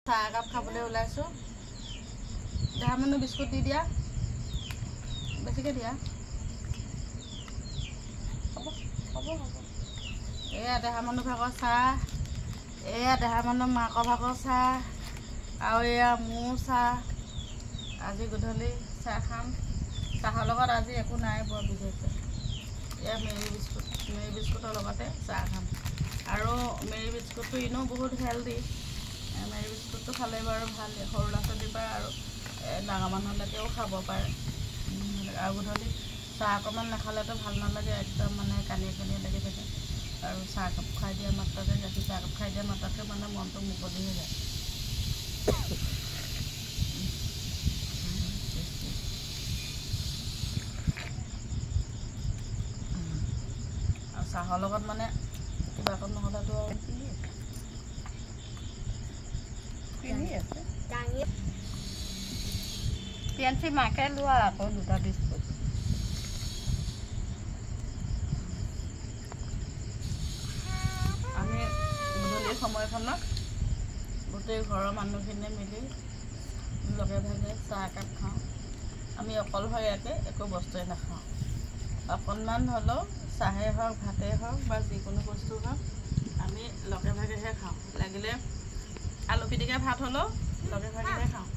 চাহ একাপ খাবলৈ ওলাইছোঁ। দেহা মানুহ বিস্কুট দি দিয়া, বেছিকৈ দিয়া। হ'ব হ'ব হ'ব। এয়া দেহা মানুহ ভাগৰ চাহ, এয়া দেহা মানুহ মাকৰ ভাগৰ চাহ, আৰু এয়া মোৰ চাহ। আজি গধূলি চাহ খাম। চাহৰ লগত আজি একো নাই বৰ বিশেষকৈ। এয়া মেৰী বিস্কুটৰ লগতে চাহ খাম। আৰু মেৰী বিস্কুটটো এনেও বহুত হেল্ডি। মেৰী বিস্কুটটো খালে বাৰু ভাল, সৰু ল'ৰা ছোৱালীৰ পৰা আৰু ডাঙৰ মানুহলৈকেও খাব পাৰে। আৰু গধূলি চাহ অকণমান নাখালেতো ভাল নালাগে, একদম মানে কানিয়ে কানিয়ে লাগি থাকে। আৰু চাহ একাপ খাই দিয়া মাত্ৰকে, গাখীৰ চাহ একাপ খাই দিয়া মাত্ৰকে মানে মনটো মুকলি হৈ যায়। আৰু চাহৰ লগত মানে কিবা অকণ নহ'লেতো পিয়াঞ্চি মাকে লোৱা আকৌ দুটা বিস্কুট। আমি গধূলি সময়খনত গোটেই ঘৰৰ মানুহখিনিয়ে মিলি লগে ভাগে চাহ একাপ খাওঁ। আমি অকলশৰীয়াকৈ একো বস্তুৱে নাখাওঁ। অকণমান হ'লেও চাহেই হওক, ভাতেই হওক বা যিকোনো বস্তু হওক, আমি লগে ভাগেহে খাওঁ। লাগিলে আলু পিটিকা ভাত হ'লেও লগে ভাগেহে খাওঁ।